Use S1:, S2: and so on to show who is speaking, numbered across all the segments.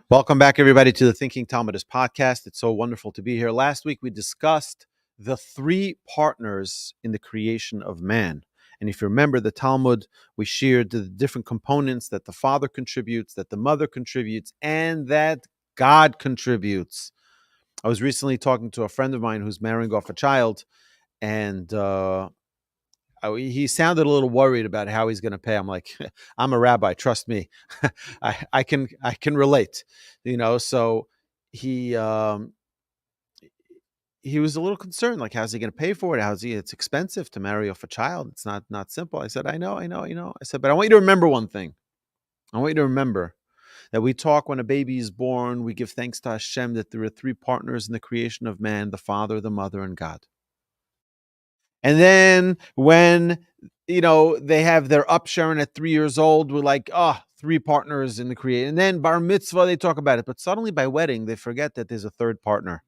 S1: Welcome back, everybody, to the Thinking Talmudist podcast. It's so wonderful to be here. Last week, we discussed the three partners in the creation of man. And if you remember the Talmud, we shared the different components that the father contributes, that the mother contributes, and that God contributes. I was recently talking to a friend of mine who's marrying off a child, and he sounded a little worried about how he's going to pay. I'm like, I'm a rabbi, trust me. I can relate, so he was a little concerned, like, how's he going to pay for it? It's expensive to marry off a child. It's not simple. I said, I know. I said, but I want you to remember one thing. I want you to remember that we talk when a baby is born, we give thanks to Hashem that there are three partners in the creation of man: the father, the mother, and God. And then when, they have their upsharing at 3 years old, we're like, three partners in the creation. And then bar mitzvah, they talk about it. But suddenly by wedding, they forget that there's a third partner.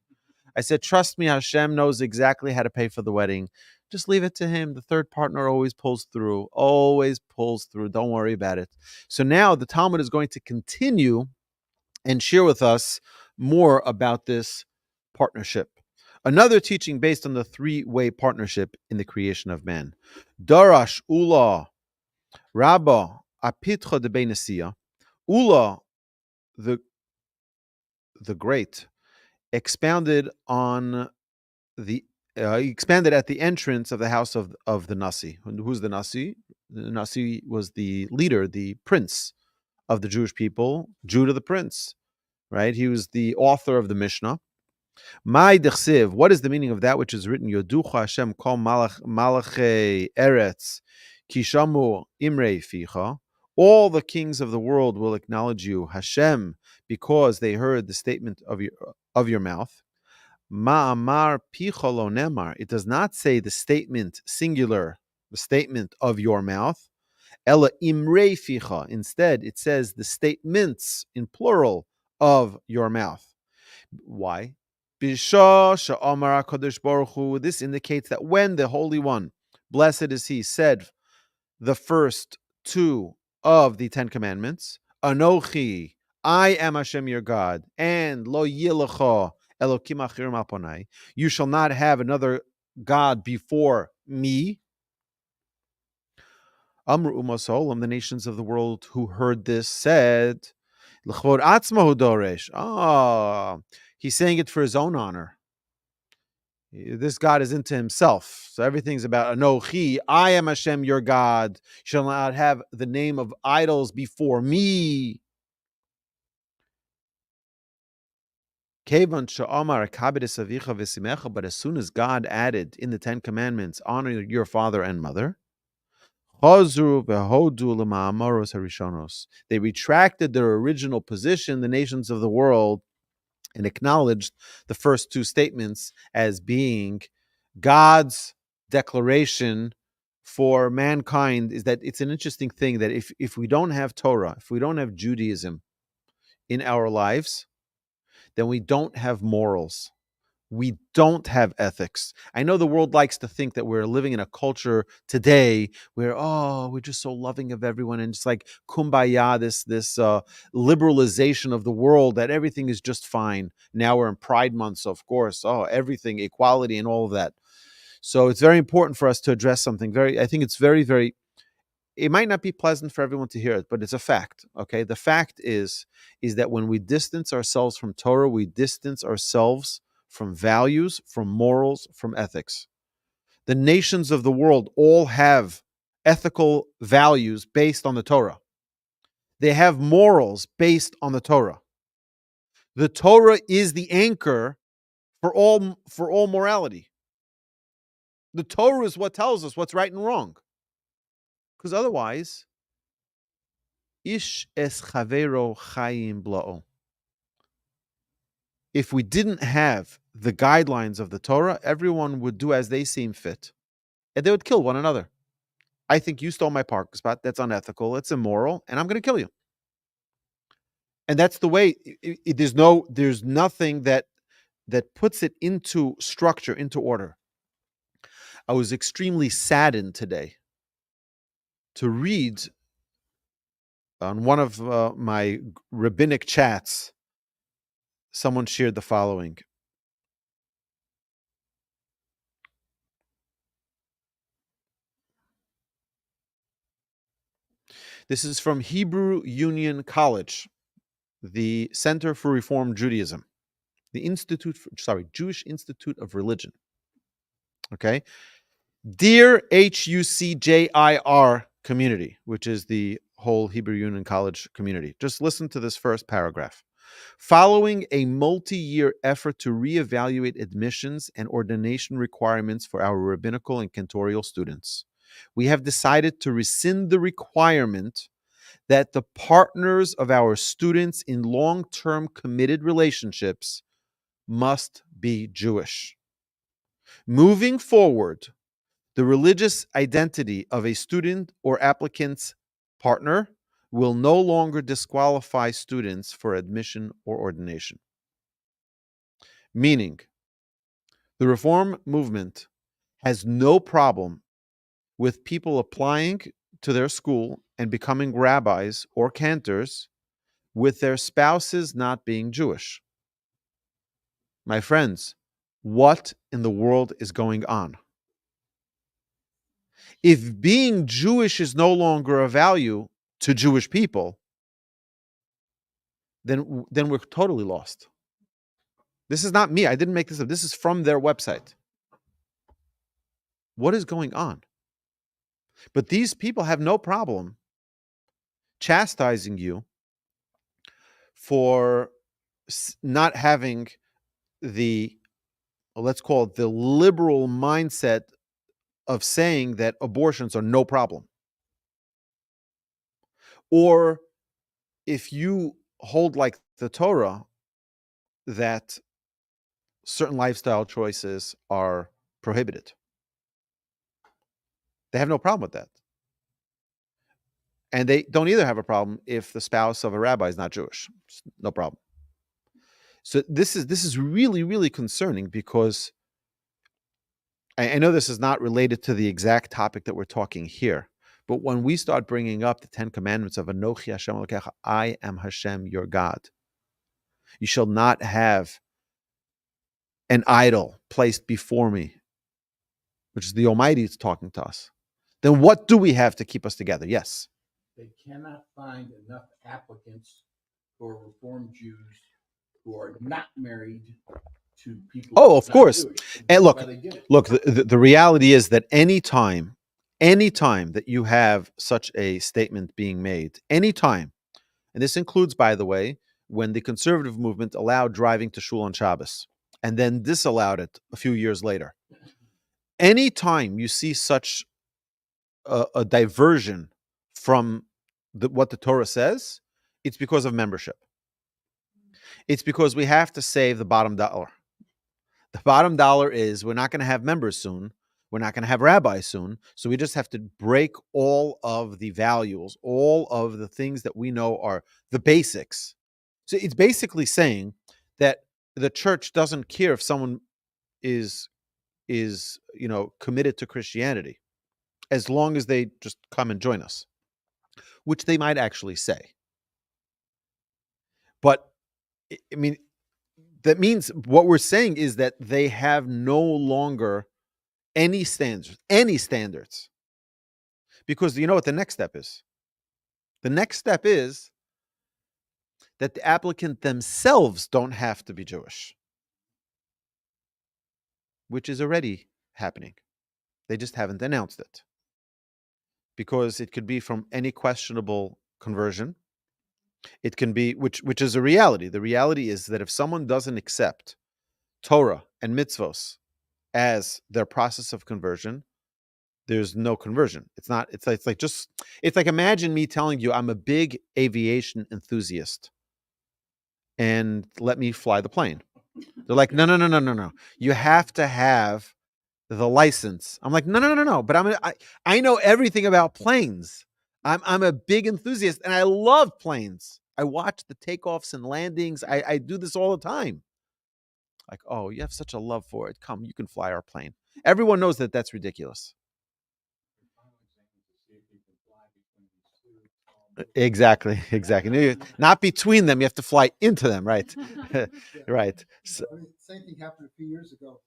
S1: I said, trust me, Hashem knows exactly how to pay for the wedding. Just leave it to him. The third partner always pulls through. Don't worry about it. So now the Talmud is going to continue and share with us more about this partnership. Another teaching based on the three-way partnership in the creation of man. Darash Ula Rabba Apitcha de Nesina. Ula, the great, expounded at the entrance of the house of the Nasi. Who's the Nasi? The Nasi was the leader, the prince of the Jewish people, Judah the prince, right? He was the author of the Mishnah. What is the meaning of that which is written? Yoducha Hashem kol malachei eretz kishamu imrei ficha. All the kings of the world will acknowledge you, Hashem, because they heard the statement of your mouth. Ma'amar picha lo nemar. It does not say the statement singular, the statement of your mouth. Ela imrei ficha. Instead, it says the statements in plural of your mouth. Why? This indicates that when the Holy One, blessed is He, said the first two of the Ten Commandments, Anochi, I am Hashem your God, and Lo yilecha Elokim achirim al ponai, you shall not have another God before me. Amru umas ha'olam, the nations of the world who heard this said, L'chvod atzmahu doresh. He's saying it for his own honor. This God is into himself. So everything's about Anochi, I am Hashem your God. You shall not have the name of idols before me. But as soon as God added in the Ten Commandments, honor your father and mother, they retracted their original position, the nations of the world, and acknowledged the first two statements as being God's declaration for mankind. Is that it's an interesting thing that if we don't have Torah, if we don't have Judaism in our lives, then we don't have morals. We don't have ethics. I know the world likes to think that we're living in a culture today where, we're just so loving of everyone, and it's like kumbaya, this liberalization of the world, that everything is just fine. Now we're in Pride Month, so of course, everything, equality and all of that. So it's very important for us to address something I think it's very, very, it might not be pleasant for everyone to hear it, but it's a fact, okay? The fact is that when we distance ourselves from Torah, we distance ourselves from values, from morals, from ethics. The nations of the world all have ethical values based on the Torah. They have morals based on the Torah. The Torah is the anchor for all morality. The Torah is what tells us what's right and wrong. Because otherwise, ish es chavero chayim bla'o. If we didn't have the guidelines of the Torah, everyone would do as they seem fit. And they would kill one another. I think you stole my parking spot. That's unethical. It's immoral. And I'm going to kill you. And that's the way. There's nothing that puts it into structure, into order. I was extremely saddened today to read On one of my rabbinic chats, someone shared the following. This is from Hebrew Union College, the Center for Reform Judaism, the Jewish Institute of Religion. Okay. Dear HUCJIR community, which is the whole Hebrew Union College community, just listen to this first paragraph. Following a multi-year effort to reevaluate admissions and ordination requirements for our rabbinical and cantorial students, we have decided to rescind the requirement that the partners of our students in long-term committed relationships must be Jewish. Moving forward, the religious identity of a student or applicant's partner will no longer disqualify students for admission or ordination. Meaning, the Reform movement has no problem with people applying to their school and becoming rabbis or cantors with their spouses not being Jewish. My friends, what in the world is going on? If being Jewish is no longer a value to Jewish people, then we're totally lost. This is not me. I didn't make this up. This is from their website. What is going on? But these people have no problem chastising you for not having the, let's call it the liberal mindset of saying that abortions are no problem. Or if you hold like the Torah that certain lifestyle choices are prohibited. They have no problem with that. And they don't either have a problem if the spouse of a rabbi is not Jewish. It's no problem. So this is really, really concerning, because I know this is not related to the exact topic that we're talking here, but when we start bringing up the 10 commandments of Anochi Hashem Elokecha, I am Hashem, your God. You shall not have an idol placed before me, which is the Almighty is talking to us. Then what do we have to keep us together? Yes.
S2: They cannot find enough applicants for Reformed Jews who are not married to people.
S1: Oh, of course. And look, the reality is that any time that you have such a statement being made, anytime, and this includes, by the way, when the conservative movement allowed driving to shul on Shabbos and then disallowed it a few years later. Anytime you see such a diversion from what the Torah says, it's because of membership. It's because we have to save the bottom dollar. The bottom dollar is we're not going to have members soon. We're not going to have rabbis soon. So we just have to break all of the values, all of the things that we know are the basics. So it's basically saying that the church doesn't care if someone is committed to Christianity, as long as they just come and join us, which they might actually say. But I mean, that means what we're saying is that they have no longer any standards. Because you know what the next step is? The next step is that the applicant themselves don't have to be Jewish, which is already happening. They just haven't announced it. Because it could be from any questionable conversion. It can be, which is a reality. The reality is that if someone doesn't accept Torah and mitzvos as their process of conversion, there's no conversion. It's like imagine me telling you I'm a big aviation enthusiast and let me fly the plane. They're like, no. You have to have the license. I'm like, no. But I know everything about planes. I'm a big enthusiast and I love planes. I watch the takeoffs and landings. I do this all the time. Like, oh, you have such a love for it. Come, you can fly our plane. Everyone knows that that's ridiculous. Exactly. Not between them. You have to fly into them, right? Right. So,
S3: Same thing happened a few years ago.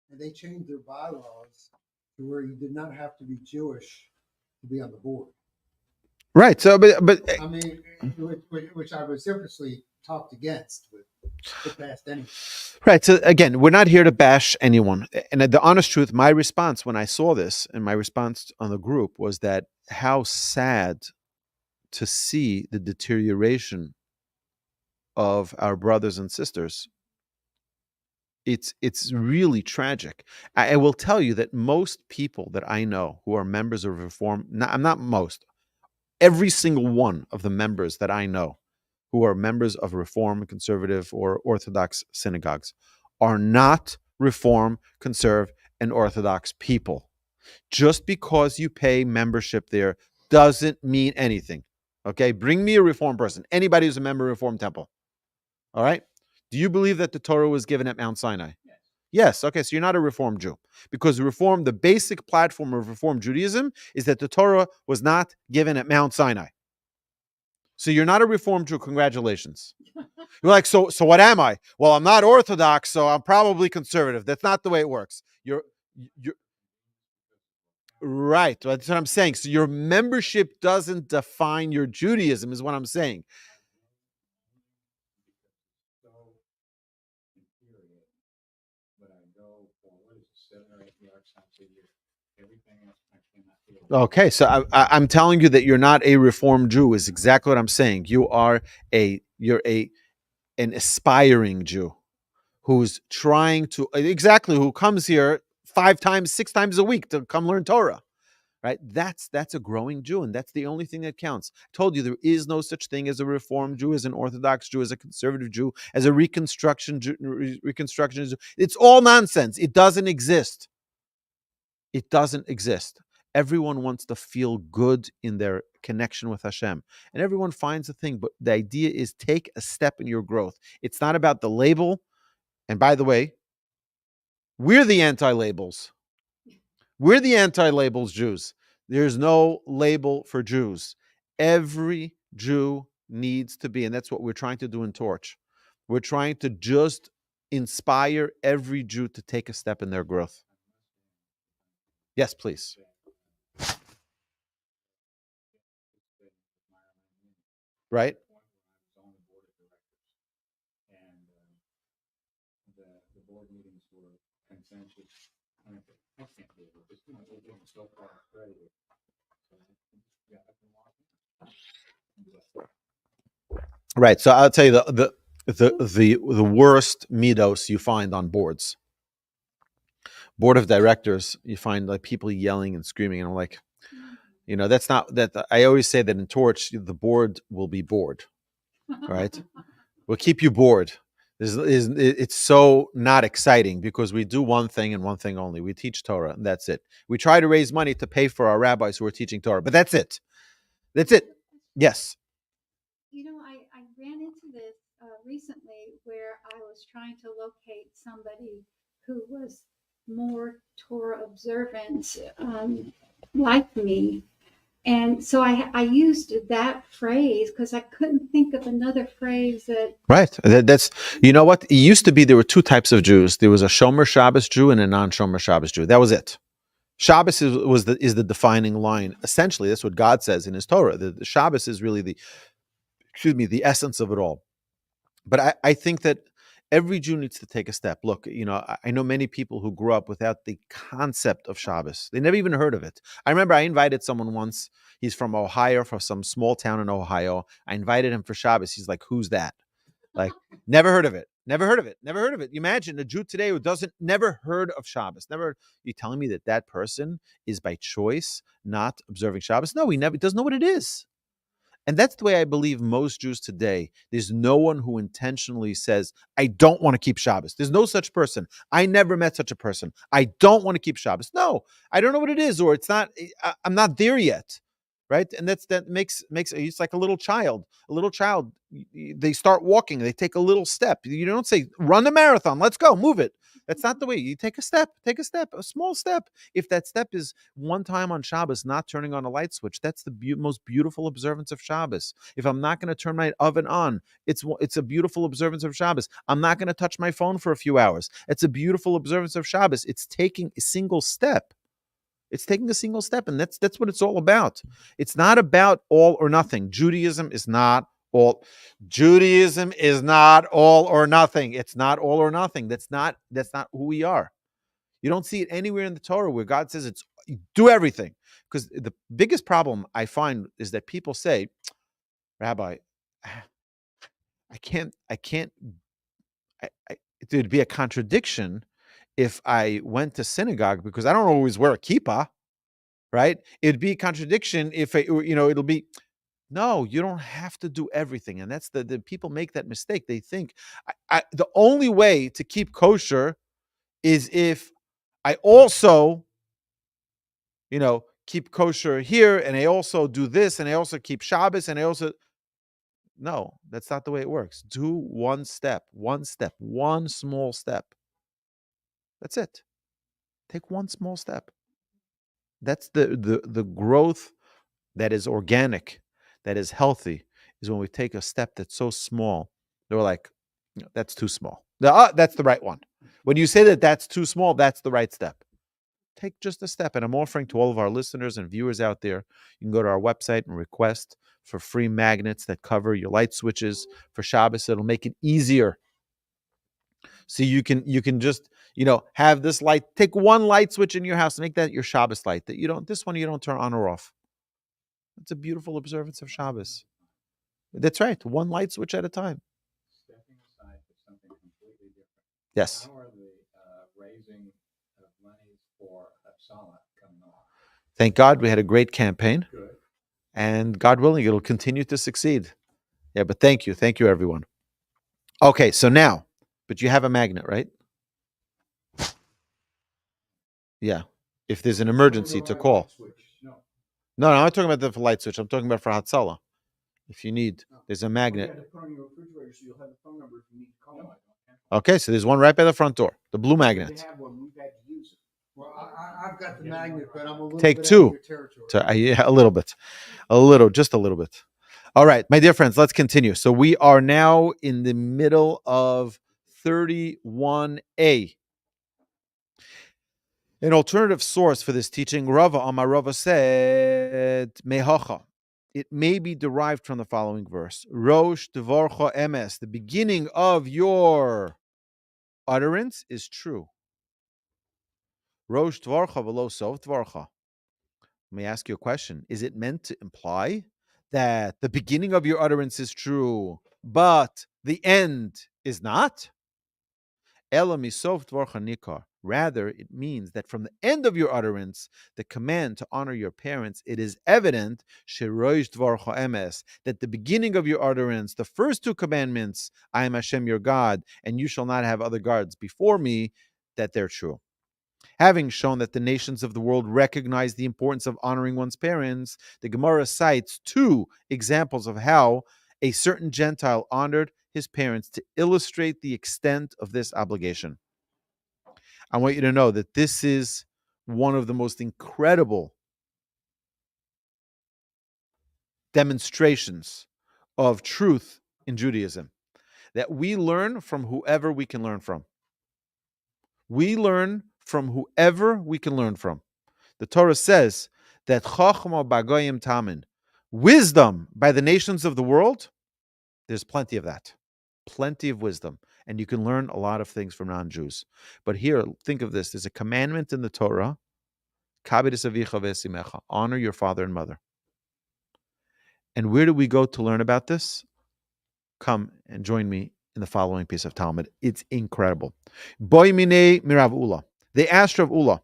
S3: And they changed their bylaws to where you did not have to be Jewish to be on the board.
S1: right. So, but
S3: I mean, which I vociferously talked against, but it passed anyway.
S1: right. So again, we're not here to bash anyone. And the honest truth, my response when I saw this and my response on the group was that how sad to see the deterioration of our brothers and sisters. It's really tragic. I will tell you that most people that I know who are members of Reform, I'm not most, every single one of the members that I know who are members of Reform, Conservative, or Orthodox synagogues are not Reform, Conserv, and Orthodox people. Just because you pay membership there doesn't mean anything. Okay? Bring me a Reform person. Anybody who's a member of Reform Temple. All right? Do you believe that the Torah was given at Mount Sinai? Yes. Okay, so you're not a Reform Jew. Because Reform, the basic platform of Reform Judaism is that the Torah was not given at Mount Sinai. So you're not a Reform Jew. Congratulations. You're like, so what am I? Well, I'm not Orthodox, so I'm probably conservative. That's not the way it works. You're right. That's what I'm saying. So your membership doesn't define your Judaism, is what I'm saying. Okay, so I'm telling you that you're not a Reformed Jew is exactly what I'm saying. You're an aspiring Jew who's trying to who comes here 5 times, 6 times a week to come learn Torah. Right? That's a growing Jew, and that's the only thing that counts. I told you there is no such thing as a Reformed Jew, as an Orthodox Jew, as a conservative Jew, as a Reconstructionist Jew. It's all nonsense. It doesn't exist. It doesn't exist. Everyone wants to feel good in their connection with Hashem, and everyone finds a thing. But the idea is take a step in your growth. It's not about the label. And by the way, we're the anti-labels. We're the anti-labels Jews. There's no label for Jews. Every Jew needs to be, and that's what we're trying to do in Torch. We're trying to just inspire every Jew to take a step in their growth. Yes, please. Right? Right. So I'll tell you the worst midos you find on boards. Board of directors, you find like people yelling and screaming, and I'm like, that's not that. I always say that in Torch, the board will be bored, right? We'll keep you bored. It's so not exciting because we do one thing and one thing only. We teach Torah, and that's it. We try to raise money to pay for our rabbis who are teaching Torah, but that's it. That's it. Yes.
S4: I ran into this recently where I was trying to locate somebody who was more Torah observant like me. And so I used that phrase because I couldn't think of another phrase that...
S1: Right. That's, you know what? It used to be there were 2 types of Jews. There was a Shomer Shabbos Jew and a non-Shomer Shabbos Jew. That was it. Shabbos is the defining line. Essentially, that's what God says in his Torah. The Shabbos is really the essence of it all. But I think that every Jew needs to take a step. Look, I know many people who grew up without the concept of Shabbos. They never even heard of it. I remember I invited someone once. He's from Ohio, from some small town in Ohio. I invited him for Shabbos. He's like, who's that? Like, never heard of it. Never heard of it. Never heard of it. You imagine a Jew today who never heard of Shabbos. Never. You telling me that person is by choice not observing Shabbos? No, he doesn't know what it is. And that's the way I believe most Jews today. There's no one who intentionally says, I don't want to keep Shabbos. There's no such person. I never met such a person. I don't want to keep Shabbos. No, I don't know what it is, or it's not. I'm not there yet. right? And that makes it's like a little child. A little child, they start walking, they take a little step. You don't say run the marathon, let's go, move it. That's not the way. You take a step, a small step. If that step is one time on Shabbos, not turning on a light switch, that's the most beautiful observance of Shabbos. If I'm not going to turn my oven on, it's a beautiful observance of Shabbos. I'm not going to touch my phone for a few hours. It's a beautiful observance of Shabbos. It's taking a single step. It's taking a single step, and that's what it's all about. It's not about all or nothing. Judaism is not all or nothing. It's not all or nothing. That's not who we are. You don't see it anywhere in the Torah where God says it's do everything. Because the biggest problem I find is that people say, Rabbi, it'd be a contradiction if I went to synagogue because I don't always wear a kippah, right? It'd be a contradiction if it'll be, no, you don't have to do everything. And that's the people make that mistake. They think the only way to keep kosher is if I also, keep kosher here, and I also do this, and I also keep Shabbos, and I also... No, that's not the way it works. Do one step, one small step. That's it. Take one small step. That's the growth that is organic, that is healthy, is when we take a step that's so small. They're like, that's too small. That's the right one. When you say that that's too small, that's the right step. Take just a step. And I'm offering to all of our listeners and viewers out there, you can go to our website and request for free magnets that cover your light switches for Shabbos. It'll make it easier. So you can just, have this light, take one light switch in your house and make that your Shabbos light. This one you don't turn on or off. It's a beautiful observance of Shabbos. That's right. One light switch at a time.
S2: Stepping aside for something completely different.
S1: Yes.
S2: How are the raising of money for Absalom coming along?
S1: Thank God we had a great campaign.
S2: Good.
S1: And God willing, it'll continue to succeed. Yeah, but thank you. Thank you, everyone. Okay, so now, but you have a magnet, right? Yeah. If there's an emergency to call. No, I'm not talking about the light switch. I'm talking about for Hatzalah. If you need, there's a magnet.
S2: You have to put on your refrigerator so you'll have the phone number if you need to call.
S1: Okay, so there's one right by the front door. The blue magnet.
S2: They have one. We've had to use it.
S3: Well, I've got the magnet, but I'm a little
S1: Take
S3: bit
S1: two.
S3: out of your territory.
S1: Yeah, just a little bit. All right, my dear friends, let's continue. So we are now in the middle of 31a. An alternative source for this teaching, Rava Amarava said, Mehacha. It may be derived from the following verse. Rosh Dvorcha Emes. The beginning of your utterance is true. Rosh Dvorcha v'lo sof Dvorcha. Let me ask you a question. Is it meant to imply that the beginning of your utterance is true, but the end is not? Ela misof dvorcha nikar. Rather, it means that from the end of your utterance, the command to honor your parents, it is evident sherosh dvorcha emes, that the beginning of your utterance, the first two commandments, I am Hashem your God, and you shall not have other gods before me, that they're true. Having shown that the nations of the world recognize the importance of honoring one's parents, the Gemara cites two examples of how a certain Gentile honored his parents to illustrate the extent of this obligation. I want you to know that this is one of the most incredible demonstrations of truth in Judaism that we learn from whoever we can learn from. We learn from whoever we can learn from. The Torah says that Chachma b'Goyim tamin, wisdom by the nations of the world, there's plenty of that. Plenty of wisdom. And you can learn a lot of things from non-Jews. But here, think of this. There's a commandment in the Torah, Kabedis avicha v'esimecha, honor your father and mother. And where do we go to learn about this? Come and join me in the following piece of Talmud. It's incredible. Boy minei mirav Ula. They asked Rav Ula,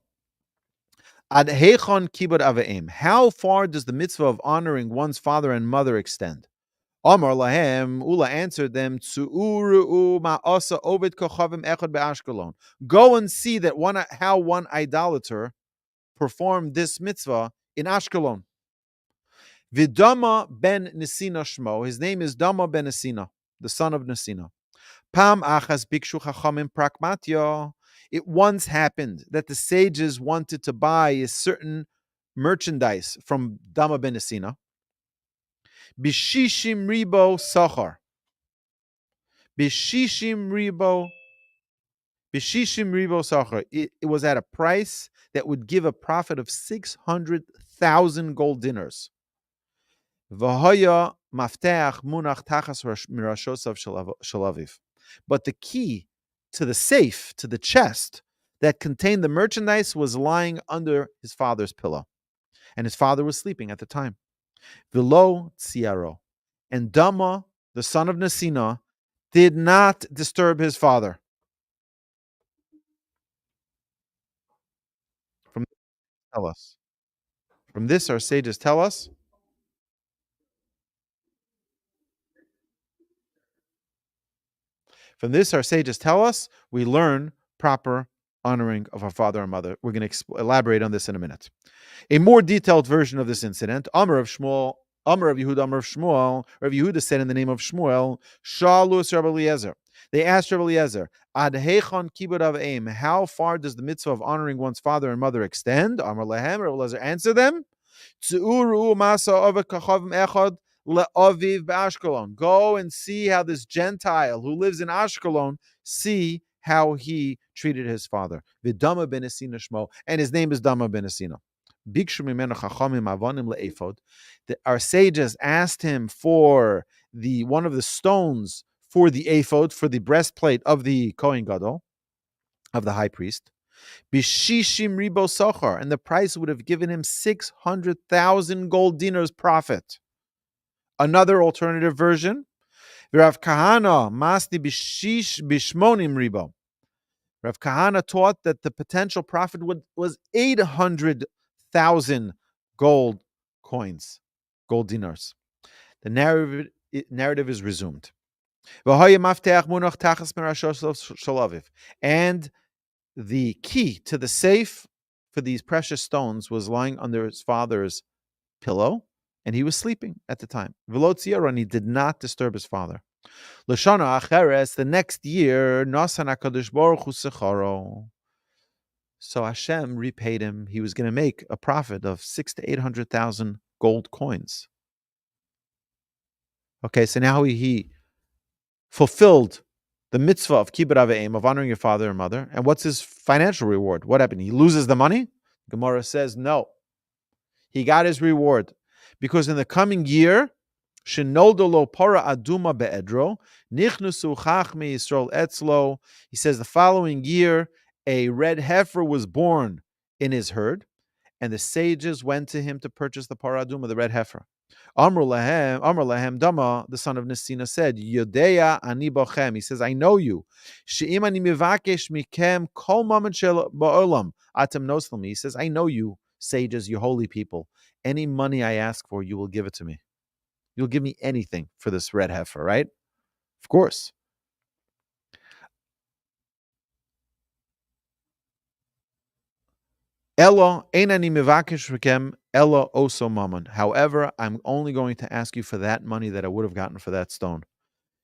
S1: Ad heichon kibud aveim. How far does the mitzvah of honoring one's father and mother extend? Amar lahem, Ula answered them, Tzu'uru ma'asa ovid kochavim echad be'ashkelon. Go and see that how one idolater performed this mitzvah in Ashkelon. Vidama ben Nesina Shmo. His name is Dama ben Nesina, the son of Nesina. Pam achas bikshu chachamim pragmatio. It once happened that the sages wanted to buy a certain merchandise from Dama ben Nesina. Bishishim ribo sachar. Bishishim ribo sachar. It was at a price that would give a profit of 600,000 gold dinars. V'hoya mafteach munach tachas mirashosav shalaviv. But the key to the safe, to the chest that contained the merchandise, was lying under his father's pillow. And his father was sleeping at the time. V'lo tziaro. And Dama, the son of Nesina, did not disturb his father. From this, tell us. From this, our sages tell us. From this, our sages tell us we learn proper honoring of our father and mother. We're going to elaborate on this in a minute. A more detailed version of this incident, Amar of Yehuda, Amar of Shmuel, Rav Yehuda said in the name of Shmuel, Shalus Rabbi Eliezer. They asked Rabbi Eliezer, Ad heichon kibud av aim, how far does the mitzvah of honoring one's father and mother extend? Amar lehem, Rabbi Eliezer answered them, Tz'uru masa avik kachavim echad le'aviv b'Ashkelon. Go and see how this Gentile who lives in Ashkelon, see how he treated his father. V'Dama ben Nesina shmo, and his name is Dama ben Nesina. Our sages asked him for one of the stones for the ephod, for the breastplate of the Kohen Gadol, of the high priest. Bishishim ribo sochar, and the price would have given him 600,000 gold dinars profit. Another alternative version, Rav Kahana masni bishish bishmonim ribo. Rav Kahana taught that the potential profit was 800,000 gold coins, gold dinars. The narrative is resumed. And the key to the safe for these precious stones was lying under his father's pillow, and he was sleeping at the time. And he did not disturb his father. L'shana acheres, the next year, Nasan HaKadosh Baruch Hu secharo. So Hashem repaid him. He was going to make a profit of 600,000 to 800,000 gold coins. Okay, so now he fulfilled the mitzvah of kibbud av v'em, of honoring your father and mother. And what's his financial reward? What happened? He loses the money? Gemara says no. He got his reward because in the coming year, Shenoldo para aduma be'edro, nichnusu chachmi Yisrael etzlo. He says the following year, a red heifer was born in his herd, and the sages went to him to purchase the para aduma, the red heifer. Amr lahem Dama, the son of Nesina, said, Yodeya ani bochem. He says, I know you. She'im ani mivakesh mikem kol mamet shel ba'olam atem noslim. He says, I know you, sages, you holy people. Any money I ask for, you will give it to me. You'll give me anything for this red heifer, right? Of course. Elo einani mivakesh mikem elo oso mammon. However, I'm only going to ask you for that money that I would have gotten for that stone.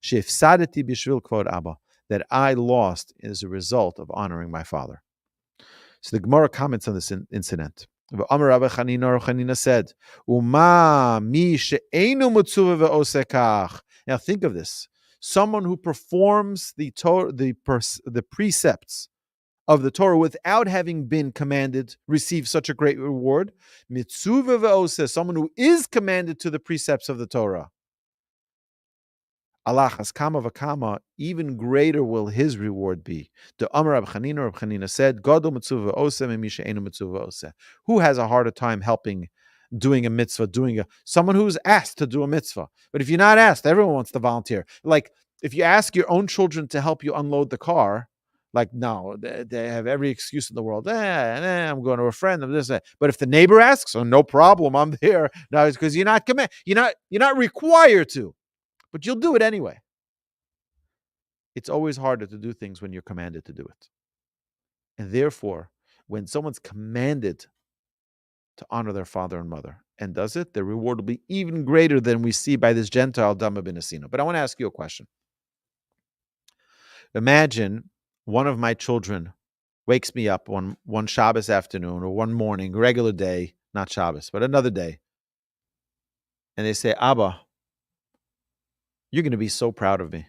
S1: Sheifsadeti bishvil kvod Abba, that I lost as a result of honoring my father. So the Gemara comments on this incident. Amar Rabbi Chanina said, "Uma mi she'enu mitzuva ve'oseh kach." Now think of this: someone who performs the precepts of the Torah without having been commanded receives such a great reward. Mitzuva ve'oseh, someone who is commanded to the precepts of the Torah. Alachas kama v'kama, even greater will his reward be. The Amar Rab Chanina said, Gadol mitzuva ve'oseh mimi she'enu mitzuva ve'oseh. Who has a harder time doing a mitzvah, someone who's asked to do a mitzvah? But if you're not asked, everyone wants to volunteer. Like, if you ask your own children to help you unload the car, like, no, they have every excuse in the world. I'm going to a friend of this. But if the neighbor asks, oh, no problem, I'm there. No, it's because you're not required to. But you'll do it anyway. It's always harder to do things when you're commanded to do it. And therefore, when someone's commanded to honor their father and mother, and does it, the reward will be even greater than we see by this Gentile Dama ben Nesina. But I want to ask you a question. Imagine one of my children wakes me up one Shabbos afternoon or one morning, regular day, not Shabbos, but another day, and they say, Abba, you're going to be so proud of me.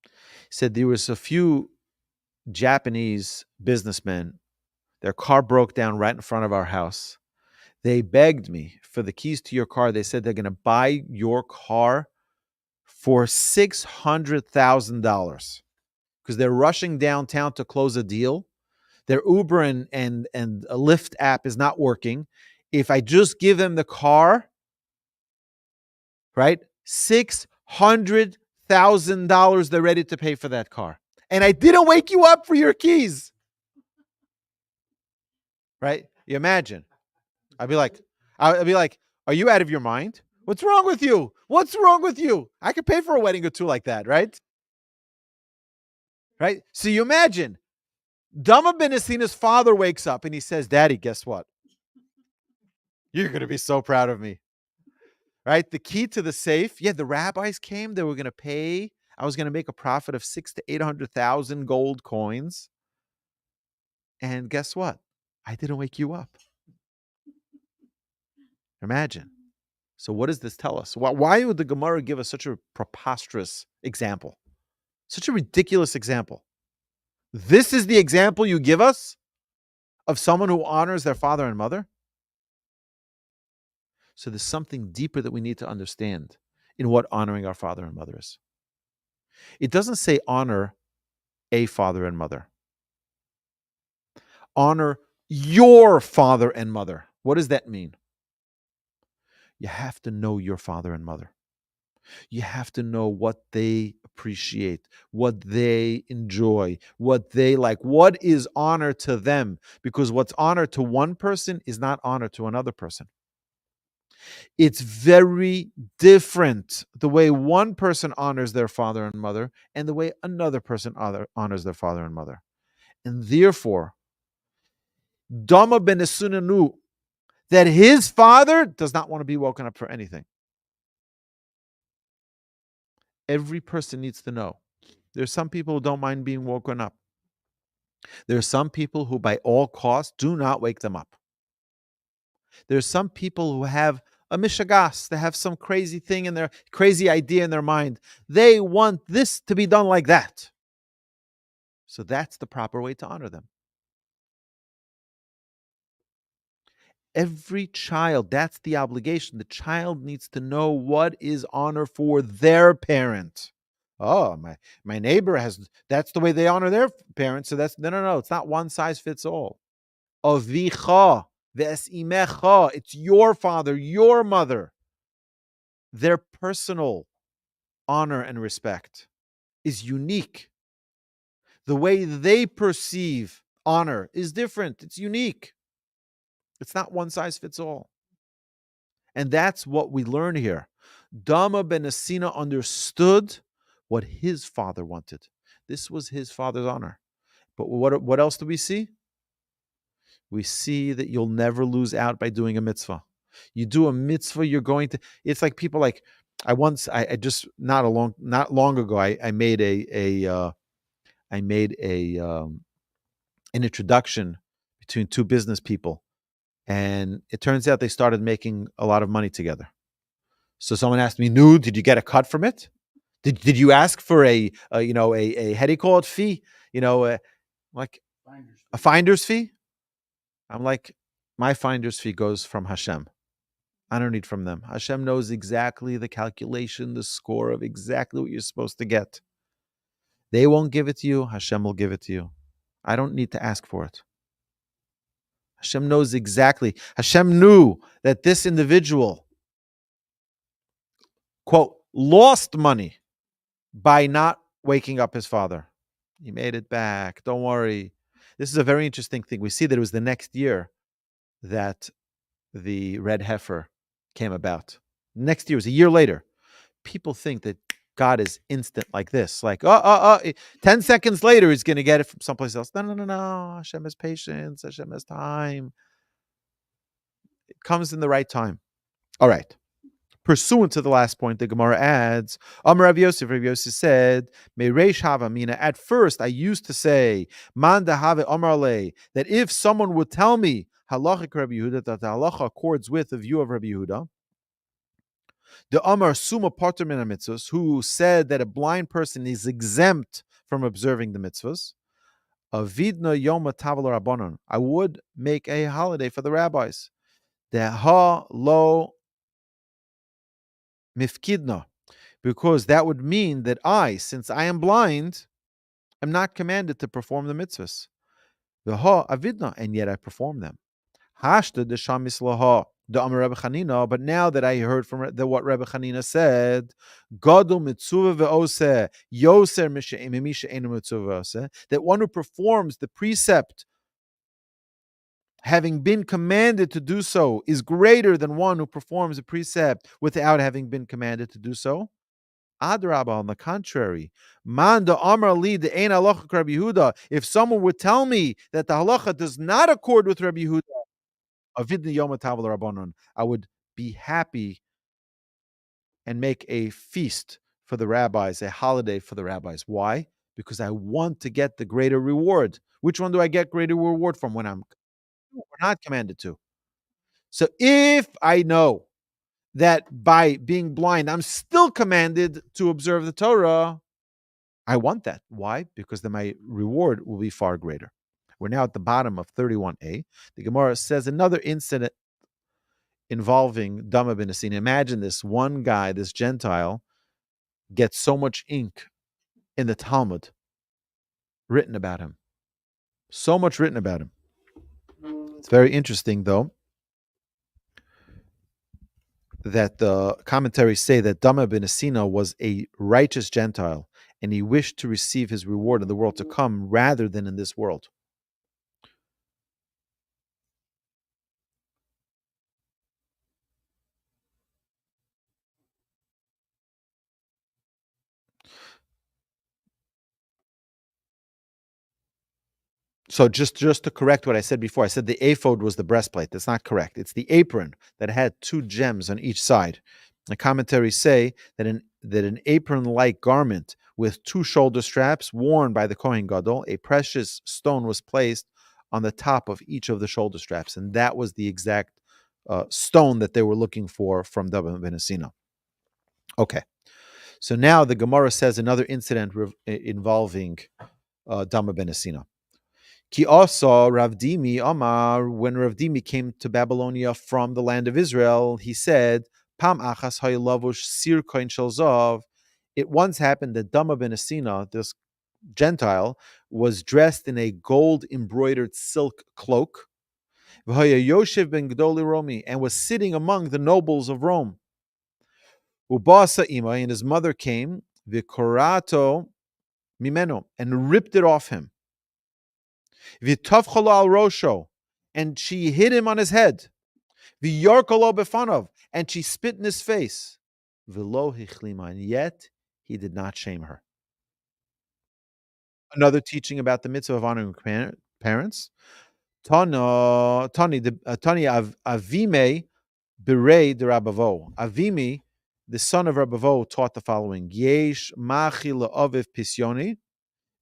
S1: He said there was a few Japanese businessmen. Their car broke down right in front of our house. They begged me for the keys to your car. They said they're going to buy your car for $600,000 because they're rushing downtown to close a deal. Their Uber and a Lyft app is not working. If I just give them the car, right, $600,000 they're ready to pay for that car. And I didn't wake you up for your keys. Right? You imagine. I'd be like, are you out of your mind? What's wrong with you? What's wrong with you? I could pay for a wedding or two like that, right? Right? So you imagine, Dama ben Nesina's father wakes up and he says, Daddy, guess what? You're going to be so proud of me. Right? The key to the safe. Yeah, the rabbis came. They were going to pay. I was going to make a profit of 600,000 to 800,000 gold coins. And guess what? I didn't wake you up. Imagine. So what does this tell us? Why would the Gemara give us such a preposterous example? Such a ridiculous example. This is the example you give us of someone who honors their father and mother? So there's something deeper that we need to understand in what honoring our father and mother is. It doesn't say honor a father and mother. Honor your father and mother. What does that mean? You have to know your father and mother. You have to know what they appreciate, what they enjoy, what they like, what is honor to them. Because what's honor to one person is not honor to another person. It's very different the way one person honors their father and mother and the way another person honors their father and mother. And therefore, Dama ben Nesina knew that his father does not want to be woken up for anything. Every person needs to know. There's some people who don't mind being woken up. There are some people who, by all costs, do not wake them up. There's some people who have a mishagas. They have some crazy thing in their crazy idea in their mind. They want this to be done like that. So that's the proper way to honor them. Every child, that's the obligation. The child needs to know what is honor for their parent. Oh, my neighbor has, that's the way they honor their parents. So that's, no. It's not one size fits all. Avicha v'esimecha. It's your father, your mother. Their personal honor and respect is unique. The way they perceive honor is different. It's unique. It's not one size fits all. And that's what we learn here. Dama ben Nesina understood what his father wanted. This was his father's honor. But what else do we see? We see that you'll never lose out by doing a mitzvah. You do a mitzvah, you're going to. It's like people like I just not long ago I made an introduction between two business people. And it turns out they started making a lot of money together. So someone asked me, "No, did you get a cut from it? Did you ask for a how do you call it, fee? Like a finder's fee?" I'm like, my finder's fee goes from Hashem. I don't need from them. Hashem knows exactly the calculation, the score of exactly what you're supposed to get. They won't give it to you. Hashem will give it to you. I don't need to ask for it. Hashem knows exactly. Hashem knew that this individual, quote, lost money by not waking up his father. He made it back. Don't worry. This is a very interesting thing. We see that it was the next year that the red heifer came about. Next year, it was a year later. People think that God is instant like this. Like, 10 seconds later, he's going to get it from someplace else. No. Hashem has patience. Hashem has time. It comes in the right time. All right. Pursuant to the last point, the Gemara adds, Amar Rav Yosef said, Meireish hava mina. At first, I used to say, Man dahave Amar le, that if someone would tell me halachic Rabbi Yehuda, that the halacha accords with the view of Rabbi Yehuda, the Amar Suma Pater Min HaMitzvos, who said that a blind person is exempt from observing the mitzvahs, Avidna Yoma Tavel Rabbanon, I would make a holiday for the rabbis. The ha lo mifkidna, because that would mean that I, since I am blind, am not commanded to perform the mitzvahs. The ha avidna, and yet I perform them. Hashta de shamis laha. The Amar Rebbe Chanina, but now that I heard from what Rebbe Chanina said, Gadol mitzvah ve'oseh, yoser misha enu mitzvah ve'oseh, that one who performs the precept, having been commanded to do so, is greater than one who performs a precept without having been commanded to do so. Adrabah, on the contrary, man da Amar li de ein halacha Rabbi Yehuda. If someone would tell me that the halacha does not accord with Rabbi Yehuda, I would be happy and make a feast for the rabbis, a holiday for the rabbis. Why? Because I want to get the greater reward. Which one do I get greater reward from when we're not commanded to? So if I know that by being blind, I'm still commanded to observe the Torah, I want that. Why? Because then my reward will be far greater. We're now at the bottom of 31a. The Gemara says another incident involving Dama ben Nesina. Imagine this one guy, this Gentile, gets so much ink in the Talmud written about him. So much written about him. It's very interesting, though, that the commentaries say that Dama ben Nesina was a righteous Gentile, and he wished to receive his reward in the world to come rather than in this world. So just to correct what I said before, I said the ephod was the breastplate. That's not correct. It's the apron that had 2 gems on each side. The commentaries say that an apron-like garment with 2 shoulder straps worn by the Kohen Gadol, a precious stone was placed on the top of each of the shoulder straps, and that was the exact stone that they were looking for from Dama ben Nesina. Okay, so now the Gemara says another incident involving Dama ben Nesina. Ki also Rav Dimi Amar, when Rav Dimi came to Babylonia from the land of Israel, he said, Pam achas haylavush sir koin shel zav. It once happened that Dama ben Nesina, this Gentile, was dressed in a gold embroidered silk cloak, v'haya yoshev ben gdoli Romi, and was sitting among the nobles of Rome. Ubasa ima, and his mother came, v'korato mimeno, and ripped it off him. V'tavchalo al rosho, and she hit him on his head. V'yorkalo befanov, and she spit in his face. V'lo hichlima, and yet he did not shame her. Another teaching about the mitzvah of honoring parents. Tani Avime berei de Rabavo. Avimi, the son of Rabavo, taught the following: Yesh machi le'aviv pisyoni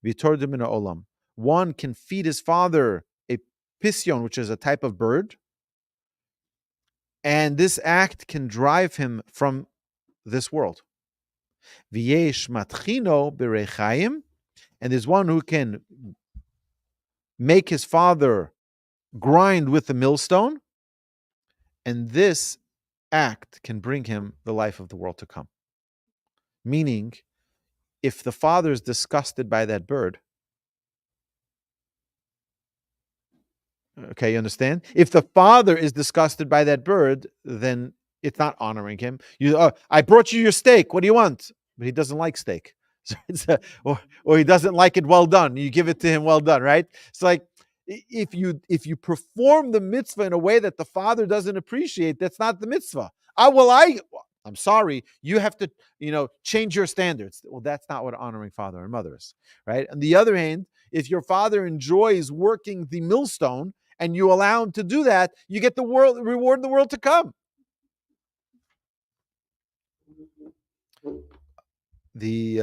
S1: v'tor min olam. One can feed his father a pisyon, which is a type of bird, and this act can drive him from this world. V'yesh matchino berei chayim, and there's one who can make his father grind with the millstone, and this act can bring him the life of the world to come. Meaning, if the father is disgusted by that bird, okay, you understand? If the father is disgusted by that bird, then it's not honoring him. I brought you your steak. What do you want? But he doesn't like steak. So or he doesn't like it well done. You give it to him well done, right? It's like if you perform the mitzvah in a way that the father doesn't appreciate, that's not the mitzvah. I'm sorry, you have to, change your standards. Well, that's not what honoring father and mother is, right? On the other hand, if your father enjoys working the millstone and you allow him to do that, you get the reward in the world to come. the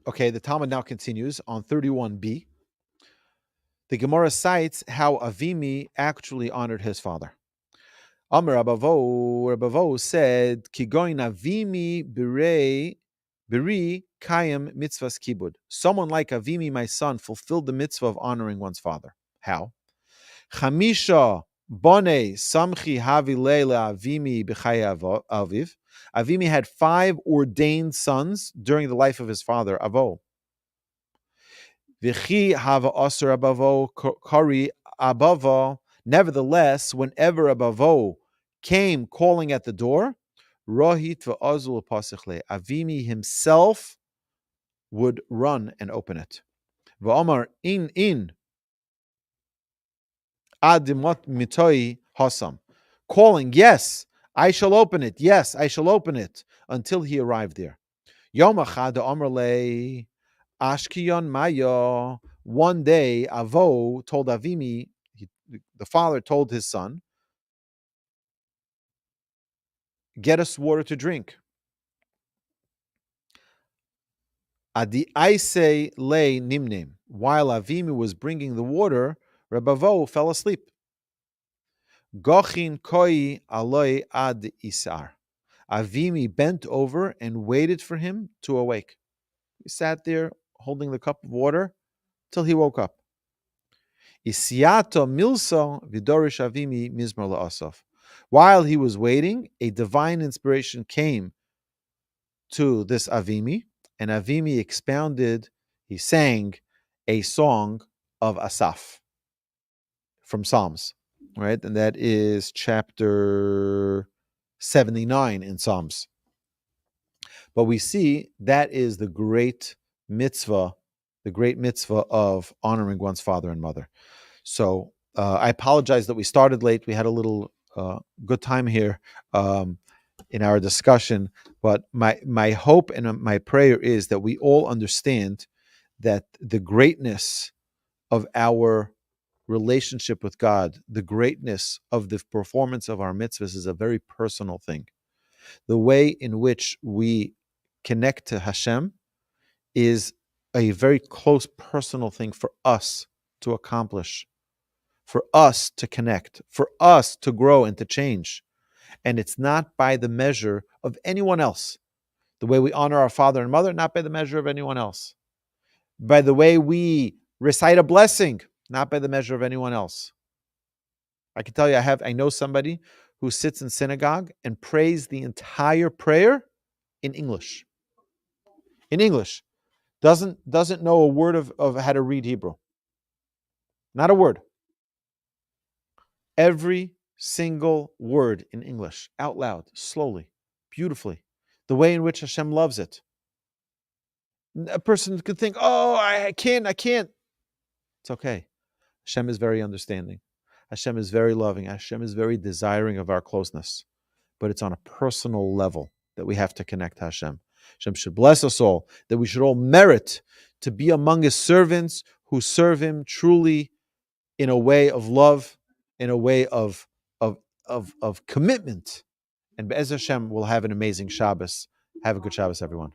S1: okay, the Talmud now continues on 31b. The Gemara cites how Avimi actually honored his father. Amar Rabavo said, Kigoin Avimi biri kayim mitzvahs kibud. Someone like Avimi, my son, fulfilled the mitzvah of honoring one's father. How? Chamisha bone samchi havi leila Avimi b'chay aviv. Avimi had 5 ordained sons during the life of his father, Avo. V'chi hava osir abavo kari abavo. Nevertheless, whenever Abavo came calling at the door, Rohit v'azul pasichle. Avimi himself would run and open it. V'omar in adimot mitoi hasam. Calling, yes, I shall open it. Yes, I shall open it, until he arrived there. Yom achad omar le ashkiyon mayo. One day, Avo told Avimi, the father told his son, get us water to drink. Adi aise le nimnim. While Avimi was bringing the water, Rebavo fell asleep. Gochin koi aloi ad isar. Avimi bent over and waited for him to awake. He sat there holding the cup of water till he woke up. Isiato milso vidorish Avimi mizmor la'asaf. While he was waiting, a divine inspiration came to this Avimi, and Avimi expounded, he sang a song of Asaph from Psalms, right? And that is chapter 79 in Psalms. But we see that is the great mitzvah of honoring one's father and mother. So I apologize that we started late. We had a little good time here in our discussion, but my hope and my prayer is that we all understand that the greatness of our relationship with God, the greatness of the performance of our mitzvahs is a very personal thing. The way in which we connect to Hashem is a very close personal thing for us to accomplish, for us to connect, for us to grow and to change. And it's not by the measure of anyone else. The way we honor our father and mother, not by the measure of anyone else. By the way we recite a blessing, not by the measure of anyone else. I can tell you, I know somebody who sits in synagogue and prays the entire prayer in English. In English. Doesn't know a word of how to read Hebrew. Not a word. Every single word in English, out loud, slowly, beautifully, the way in which Hashem loves it. A person could think, oh, I can't. It's okay. Hashem is very understanding. Hashem is very loving. Hashem is very desiring of our closeness. But it's on a personal level that we have to connect to Hashem. Hashem should bless us all, that we should all merit to be among His servants who serve Him truly in a way of love, in a way of commitment. And Be'ez Hashem will have an amazing Shabbos. Have a good Shabbos, everyone.